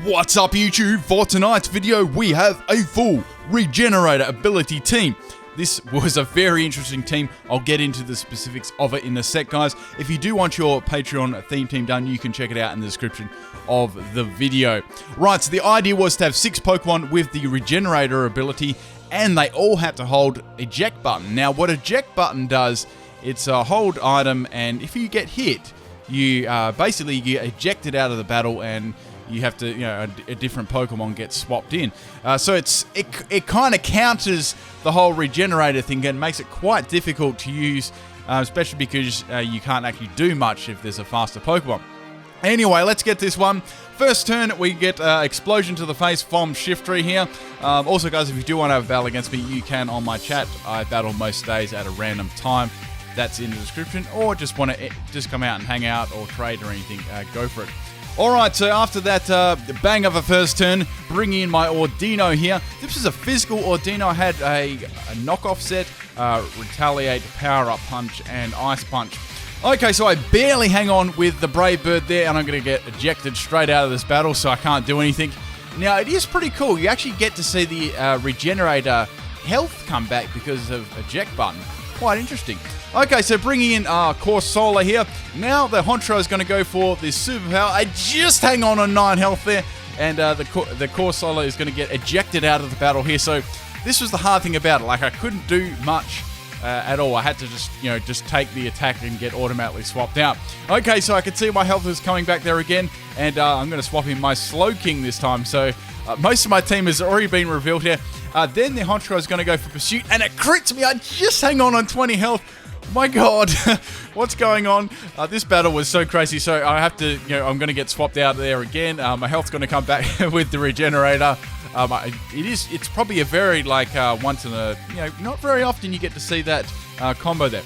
What's up YouTube? For tonight's video we have a full Regenerator Ability team. This was a very interesting team. I'll get into the specifics of it in a sec, guys. If you do want your Patreon theme team done, you can check it out in the description of the video. Right, so the idea was to have 6 Pokemon with the Regenerator ability, and they all had to hold Eject Button. Now, what Eject Button does, it's a hold item, and if you get hit, you basically get ejected out of the battle, and you have to, a different Pokemon gets swapped in. So it kind of counters the whole regenerator thing and makes it quite difficult to use, especially because you can't actually do much if there's a faster Pokemon. Anyway, let's get this one. First turn, we get Explosion to the face from Shiftry here. Also, guys, if you do want to have a battle against me, you can on my chat. I battle most days at a random time. That's in the description. Or just want to just come out and hang out or trade or anything, go for it. Alright, so after that bang of a first turn, bring in my Ordino here. This is a physical Ordino. I had a knockoff set, Retaliate, Power Up Punch, and Ice Punch. Okay, so I barely hang on with the Brave Bird there, and I'm going to get ejected straight out of this battle, so I can't do anything. Now, it is pretty cool. You actually get to see the Regenerator health come back because of Eject Button. Quite interesting. Okay, so bringing in Corsola here. Now the Honchkrow is going to go for this superpower. I just hang on 9 health there, and the Corsola is going to get ejected out of the battle here. So this was the hard thing about it. Like, I couldn't do much at all. I had to just take the attack and get automatically swapped out. Okay, so I can see my health is coming back there again, and I'm going to swap in my Slowking this time. So most of my team has already been revealed here. Then the Honchkrow is going to go for Pursuit, and it crits me. I just hang on 20 health. My God, what's going on? This battle was so crazy, so I have to, I'm going to get swapped out there again. My health's going to come back with the Regenerator. It's probably a very, once in a, not very often you get to see that combo there.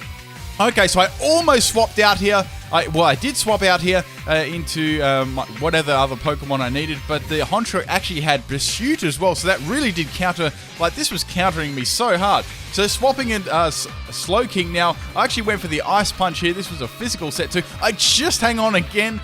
Okay, so I almost swapped out here. I did swap out here into whatever other Pokemon I needed, but the Honchkrow actually had Pursuit as well, so that really did counter. This was countering me so hard. So swapping in Slowking now, I actually went for the Ice Punch here. This was a physical set too. I just hang on again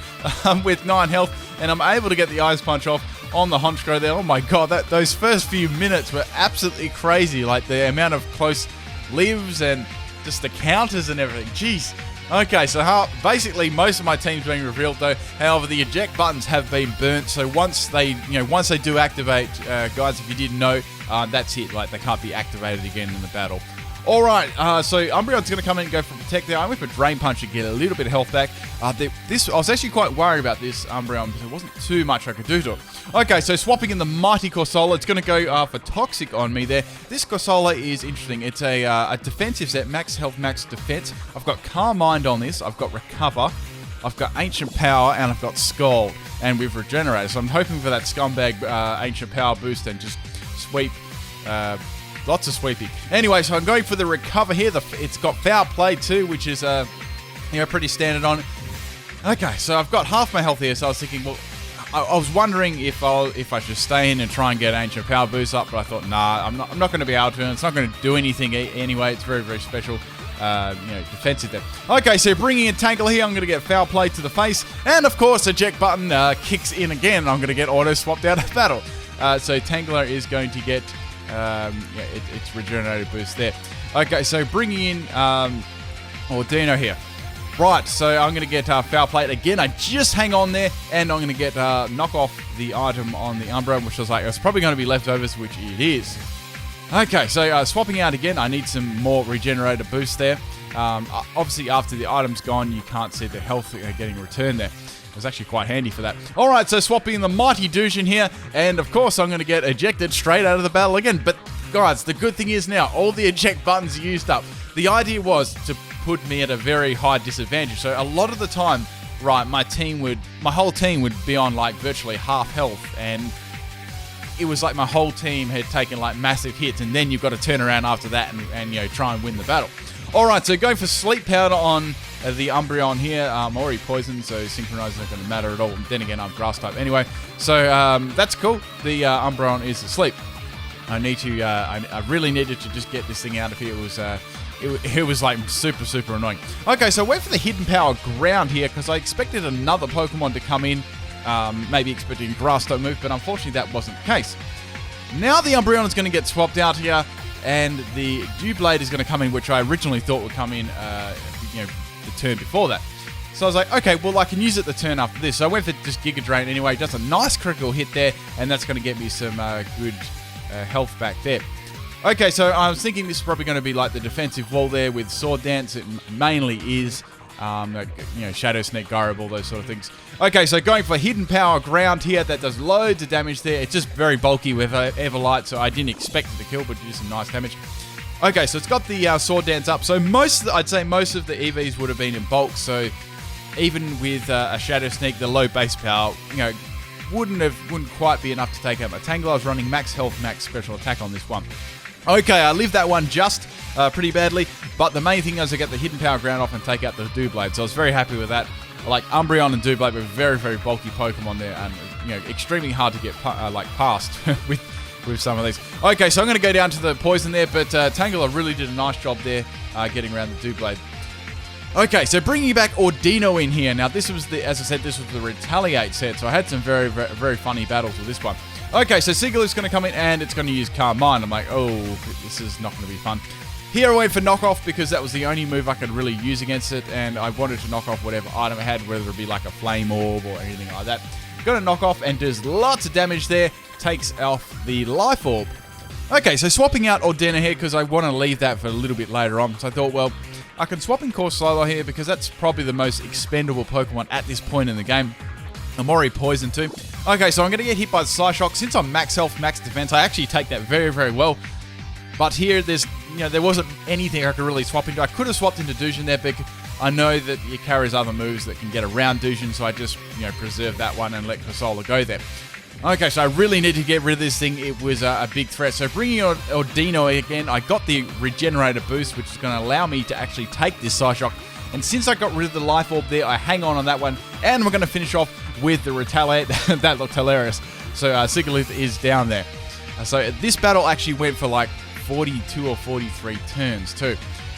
with 9 health, and I'm able to get the Ice Punch off on the Honchkrow there. Oh my God, those first few minutes were absolutely crazy. Like the amount of close lives and just the counters and everything. Jeez. Okay, so basically most of my team's being revealed though. However, the eject buttons have been burnt. So once they do activate, guys, if you didn't know, that's it. They can't be activated again in the battle. All right, so Umbreon's going to come in and go for Protect there. I went for Drain Punch to get a little bit of health back. I was actually quite worried about this Umbreon because there wasn't too much I could do to it. Okay, so swapping in the Mighty Corsola, it's going to go for Toxic on me there. This Corsola is interesting. It's a defensive set, max health, max defense. I've got Calm Mind on this. I've got Recover. I've got Ancient Power, and I've got Scald. And with Regenerator, so I'm hoping for that scumbag Ancient Power boost and just sweep. Lots of sweeping. Anyway, so I'm going for the Recover here. It's got Foul Play too, which is pretty standard on it. Okay, so I've got half my health here, so I was thinking, well, I was wondering if I should stay in and try and get Ancient Power boost up, but I thought, nah, I'm not going to be able to, and it's not going to do anything anyway. It's very, very special, defensive there. Okay, so bringing in Tangela here, I'm going to get Foul Play to the face, and of course, Eject Button kicks in again, and I'm going to get auto swapped out of battle. So Tangela is going to get it's Regenerator boost there. Okay, so bringing in Ordino here. Right, so I'm going to get Foul Play again. I just hang on there, and I'm going to get knock off the item on the Umbreon, which was it's probably going to be leftovers, which it is. Okay, so swapping out again. I need some more Regenerator boost there. Obviously, after the item's gone, you can't see the health getting returned there. It was actually quite handy for that. Alright, so swapping in the Mighty Dushin here, and of course I'm going to get ejected straight out of the battle again. But guys, the good thing is now, all the eject buttons are used up. The idea was to put me at a very high disadvantage. So a lot of the time, right, my whole team would be on virtually half health, and it was like my whole team had taken massive hits, and then you've got to turn around after that and try and win the battle. Alright, so going for Sleep Powder on the Umbreon here. I'm already poisoned, so Synchronize is not going to matter at all. Then again, I'm Grass type anyway. So that's cool. The Umbreon is asleep. I really needed to just get this thing out of here. It was super, super annoying. Okay, so I went for the Hidden Power Ground here because I expected another Pokemon to come in maybe expecting Grass type move, but unfortunately that wasn't the case. Now the Umbreon is going to get swapped out here, and the Doublade is going to come in, which I originally thought would come in, the turn before that. So I was like, okay, well, I can use it the turn after this. So I went for just Giga Drain anyway. Just a nice critical hit there, and that's going to get me some good health back there. Okay, so I was thinking this is probably going to be like the defensive wall there with Sword Dance. It mainly is, Shadow Sneak, Gyro Ball, those sort of things. Okay, so going for Hidden Power Ground here. That does loads of damage there. It's just very bulky with Everlight, so I didn't expect it to kill, but it did some nice damage. Okay, so it's got the Sword Dance up. So I'd say most of the EVs would have been in bulk. So even with a Shadow Sneak, the low base power, wouldn't quite be enough to take out my Tangela. I was running max health, max special attack on this one. Okay, I lived that one just pretty badly, but the main thing is I get the Hidden Power Ground off and take out the Doublade. So I was very happy with that. Like Umbreon and Doublade were very, very bulky Pokemon there, and extremely hard to get past with some of these. Okay, so I'm going to go down to the poison there, but Tangela really did a nice job there getting around the Doublade. Okay, so bringing back Ordino in here. Now, this was as I said, this was the Retaliate set, so I had some very, very, very funny battles with this one. Okay, so Sigilyph's going to come in, and it's going to use Calm Mind. I'm like, oh, this is not going to be fun. Here I went for Knockoff because that was the only move I could really use against it, and I wanted to knock off whatever item I had, whether it be like a Flame Orb or anything like that. Got to knock off and does lots of damage there. Takes off the Life Orb. Okay, so swapping out Ordina here because I want to leave that for a little bit later on. So I thought, well, I can swap in Corsola here because that's probably the most expendable Pokemon at this point in the game. I'm already poisoned too. Okay, so I'm going to get hit by the Psyshock. Since I'm max health, max defense, I actually take that very, very well. But here, there wasn't anything I could really swap into. I could have swapped into Dushin there, but I know that it carries other moves that can get around Dushin, so I just, preserve that one and let Corsola go there. Okay, so I really need to get rid of this thing. It was a big threat. So bringing on Ordino again, I got the Regenerator boost, which is going to allow me to actually take this Psyshock. And since I got rid of the Life Orb there, I hang on that one. And we're going to finish off with the Retaliate. That looked hilarious. So Sigilyph is down there. So this battle actually went for like 42 or 43 turns too.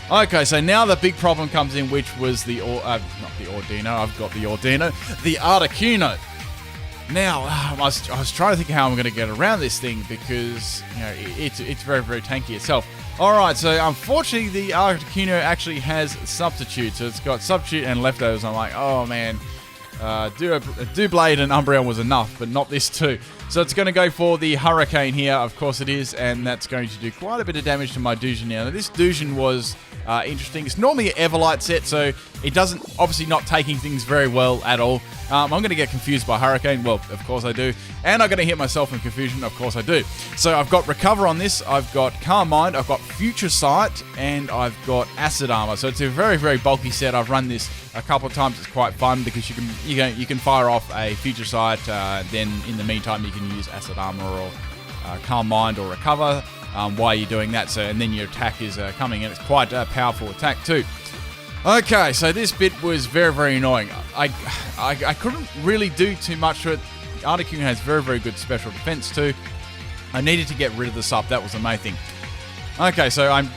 Okay, so now the big problem comes in, which was not the Ordino. I've got the Ordino. The Articuno. Now, I was trying to think how I'm going to get around this thing because, it's very, very tanky itself. Alright, so unfortunately the Articuno actually has Substitute. So it's got Substitute and Leftovers. I'm like, oh man, Doublade and Umbreon was enough, but not this too. So it's going to go for the Hurricane here, of course it is, and that's going to do quite a bit of damage to my Dushin now. Now this Dushin was interesting. It's normally an Everlight set, so it doesn't, obviously not taking things very well at all. I'm going to get confused by Hurricane. Well, of course I do. And I'm going to hit myself in confusion. Of course I do. So I've got Recover on this. I've got Calm Mind. I've got Future Sight. And I've got Acid Armor. So it's a very, very bulky set. I've run this a couple of times. It's quite fun because you can fire off a Future Sight. Then in the meantime, you can use Acid Armor or Calm Mind or Recover while you're doing that. So and then your attack is coming in. It's quite a powerful attack too. Okay, so this bit was very, very annoying. I couldn't really do too much to it. Articuno has very, very good special defense too. I needed to get rid of the sub. That was the main thing. Okay, so I'm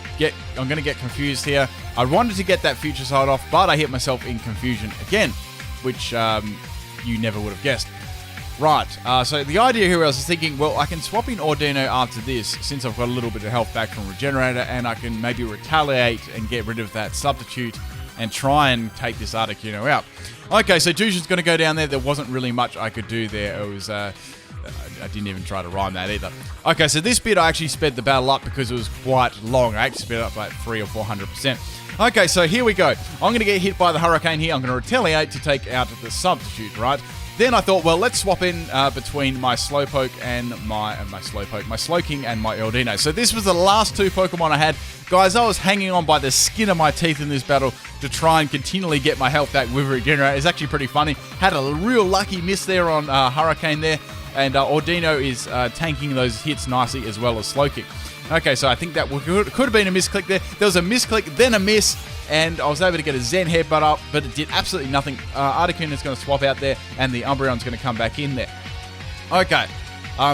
going to get confused here. I wanted to get that Future Sight off, but I hit myself in confusion again, which you never would have guessed. Right, so the idea here, I was thinking, well, I can swap in Ordino after this, since I've got a little bit of health back from Regenerator, and I can maybe Retaliate and get rid of that Substitute and try and take this Articuno out. Okay, so Dushin's going to go down there. There wasn't really much I could do there. It was, I didn't even try to rhyme that either. Okay, so this bit I actually sped the battle up because it was quite long. I actually sped it up like 300 or 400%. Okay, so here we go. I'm going to get hit by the Hurricane here. I'm going to Retaliate to take out the Substitute, right? Then I thought, well, let's swap in between my Slowpoke and my Slowking and my Ordino. So this was the last two Pokemon I had. Guys, I was hanging on by the skin of my teeth in this battle to try and continually get my health back with Regenerator. It's actually pretty funny. Had a real lucky miss there on Hurricane there. And Ordino is tanking those hits nicely as well as Slowking. Okay, so I think that could have been a misclick there. There was a misclick, then a miss, and I was able to get a Zen Headbutt up, but it did absolutely nothing. Articuno is going to swap out there, and the Umbreon's going to come back in there. Okay,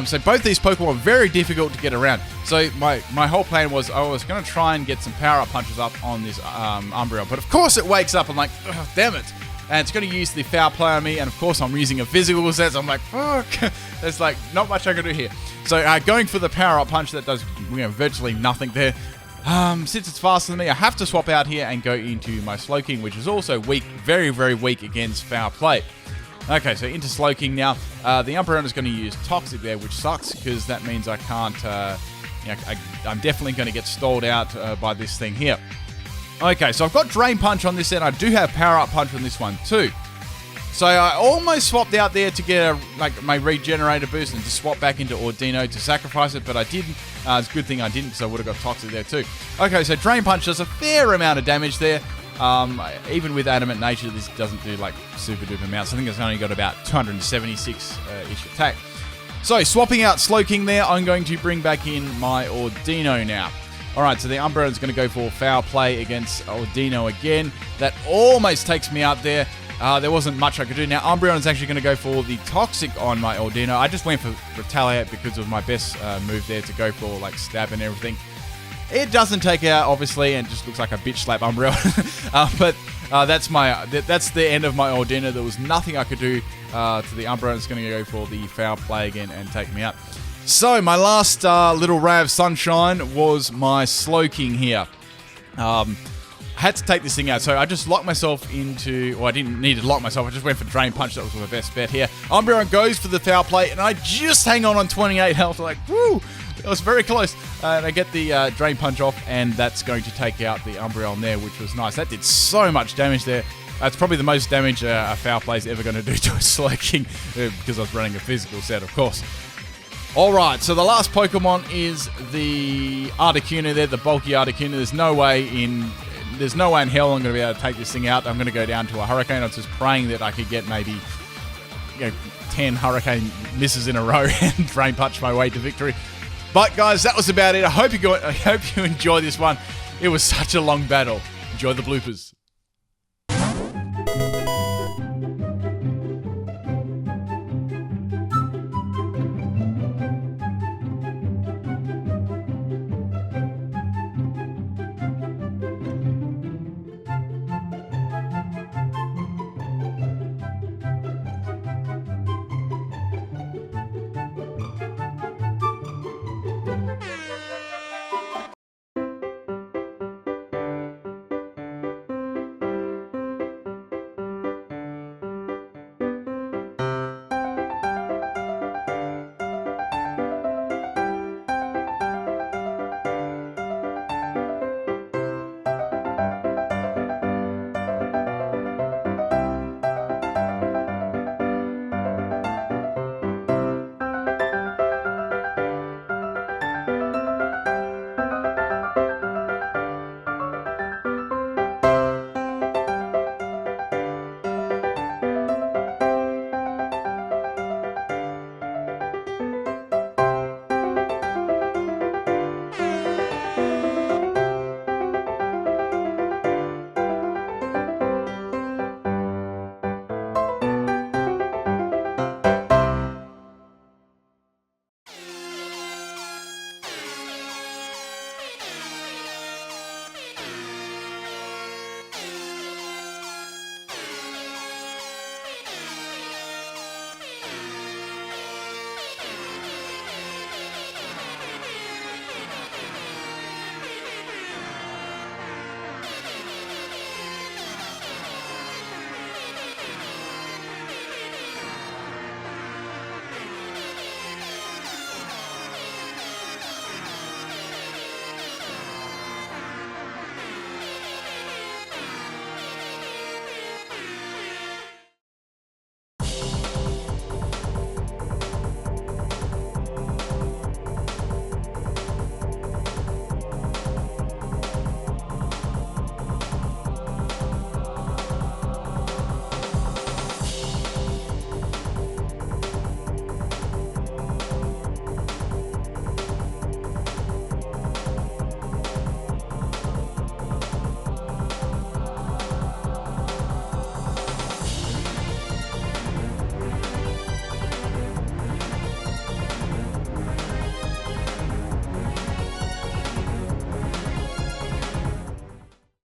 so both these Pokemon are very difficult to get around. So my whole plan was I was going to try and get some power-up punches up on this Umbreon, but of course it wakes up. I'm like, damn it. and it's going to use the foul play on me, and of course I'm using a physical set, so I'm like, fuck, there's like not much I can do here. So going for the power-up punch, that does virtually nothing there. Since it's faster than me, I have to swap out here and go into my Slowking, which is also weak, very, very weak against foul play. Okay, so into Slowking now. The Umbreon is going to use Toxic there, which sucks because that means I can't, I'm definitely going to get stalled out by this thing here. Okay, so I've got Drain Punch on this end. I do have Power Up Punch on this one too. So I almost swapped out there to get my Regenerator boost and to swap back into Audino to sacrifice it, but I didn't. It's a good thing I didn't because I would have got Toxic there too. Okay, so Drain Punch does a fair amount of damage there. Even with Adamant Nature, this doesn't do like super duper amounts. I think it's only got about 276-ish attack. So swapping out Slowking there, I'm going to bring back in my Audino now. Alright, so the Umbreon is going to go for Foul Play against Audino again. That almost takes me out there. There wasn't much I could do. Now, Umbreon is actually going to go for the Toxic on my Audino. I just went for Retaliate because of my best move there to go for like Stab and everything. It doesn't take out, obviously, and just looks like a bitch slap Umbreon. But that's the end of my Audino. There was nothing I could do to the Umbreon. It's going to go for the Foul Play again and take me out. So, my last little ray of sunshine was my Slowking here. I had to take this thing out, so I just locked myself into... Well, I didn't need to lock myself, I just went for Drain Punch. That was my best bet here. Umbreon goes for the Foul Play, and I just hang on 28 health. Like, woo! It was very close. And I get the Drain Punch off, and that's going to take out the Umbreon there, which was nice. That did so much damage there. That's probably the most damage a Foul Play is ever going to do to a Slowking, because I was running a physical set, of course. Alright, so the last Pokemon is the Articuno there, the bulky Articuno. There's no way in hell I'm going to be able to take this thing out. I'm going to go down to a Hurricane. I was just praying that I could get maybe 10 Hurricane misses in a row and Drain Punch my way to victory. But guys, that was about it. I hope you enjoyed this one. It was such a long battle. Enjoy the bloopers.